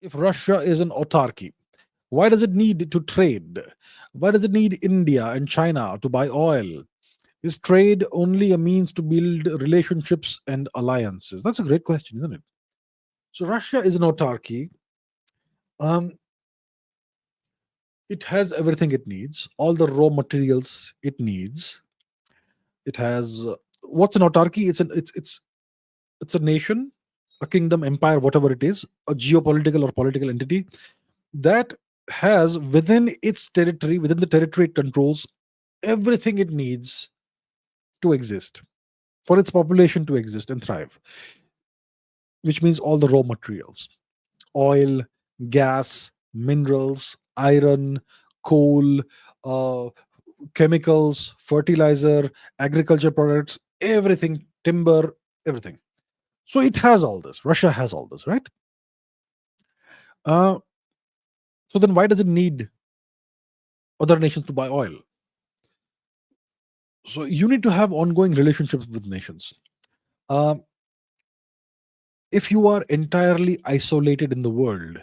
If Russia is an autarky, why does it need to trade? Why does it need India and China to buy oil? Is trade only a means to build relationships and alliances? That's a great question, isn't it? So Russia is an autarky. Um, it has everything it needs, all the raw materials it needs. It has what's an autarky? It's a nation, a kingdom, empire, whatever it is, a geopolitical or political entity that has within its territory, within the territory it controls, everything it needs to exist, for its population to exist and thrive, which means all the raw materials: oil, gas, minerals, iron, coal, uh, chemicals, fertilizer, agriculture products, everything, timber, everything. So it has all this. Russia has all this, right? Uh, so then why does it need other nations to buy oil? So you need to have ongoing relationships with nations. Uh, if you are entirely isolated in the world,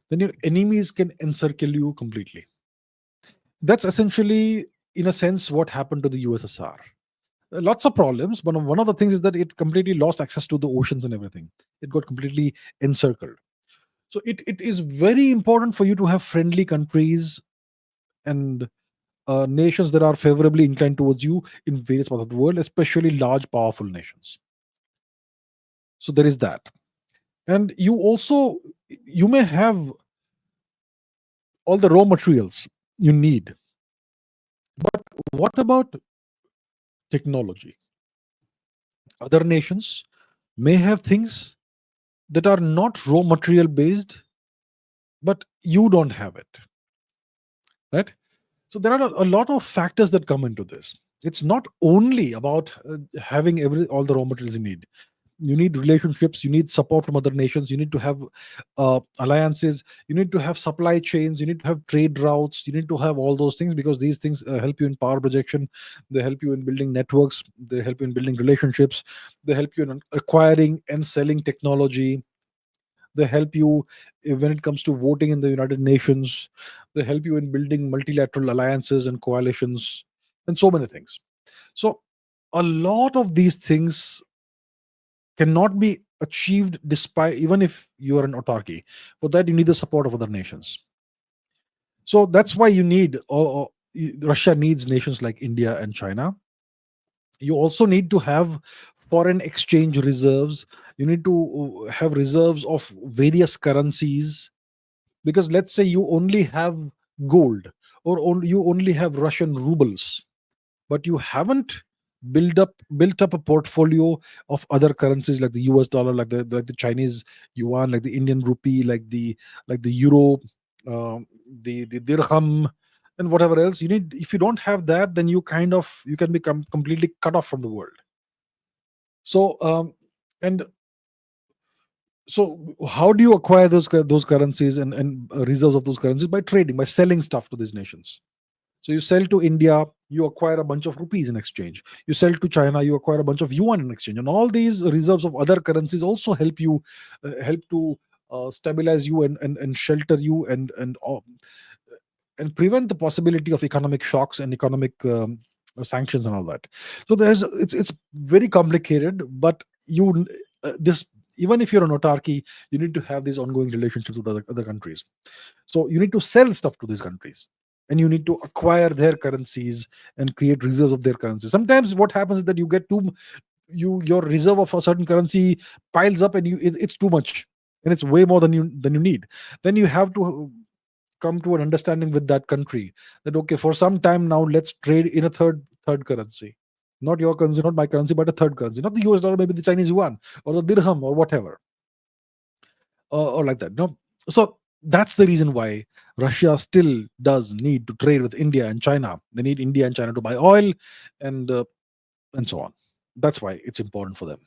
then your enemies can encircle you completely. That's essentially, in a sense, what happened to the USSR. Lots of problems, but one of the things is that it completely lost access to the oceans and everything. It got completely encircled. So it is very important for you to have friendly countries and nations that are favorably inclined towards you in various parts of the world, especially large, powerful nations. So there is that. And you may have all the raw materials you need, but what about technology? Other nations may have things that are not raw material based, but you don't have it, right? So there are a lot of factors that come into this. It's not only about having all the raw materials you need. You need relationships, you need support from other nations, you need to have alliances, you need to have supply chains, you need to have trade routes, you need to have all those things, because these things help you in power projection, they help you in building networks, they help you in building relationships, they help you in acquiring and selling technology, they help you when it comes to voting in the United Nations, they help you in building multilateral alliances and coalitions, and so many things. So a lot of these things cannot be achieved despite, even if you are an autarky. For that you need the support of other nations. So that's why you need Russia needs nations like India and China. You also need to have foreign exchange reserves. You need to have reserves of various currencies, because let's say you only have gold, or you only have Russian rubles, but you haven't built up a portfolio of other currencies like the US dollar, like the Chinese yuan, like the Indian rupee, like the euro, the dirham, and whatever else you need. If you don't have that, then you can become completely cut off from the world. So and so how do you acquire those currencies and reserves of those currencies? By trading, by selling stuff to these nations. So you sell to India, you acquire a bunch of rupees in exchange. You sell to China, you acquire a bunch of yuan in exchange. And all these reserves of other currencies also help to stabilize you and shelter you and prevent the possibility of economic shocks and economic sanctions and all that. So it's very complicated, but this even if you're an autarky, you need to have these ongoing relationships with other countries. So you need to sell stuff to these countries, and you need to acquire their currencies and create reserves of their currency. Sometimes what happens is that you get too your reserve of a certain currency piles up, and it's too much, and it's way more than you need. Then you have to come to an understanding with that country that, okay, for some time now, let's trade in a third currency, not your currency, not my currency, but a third currency, not the US dollar, maybe the Chinese yuan or the dirham or whatever, or like that. No, so that's the reason why Russia still does need to trade with India and China. They need India and China to buy oil, and and so on. That's why it's important for them.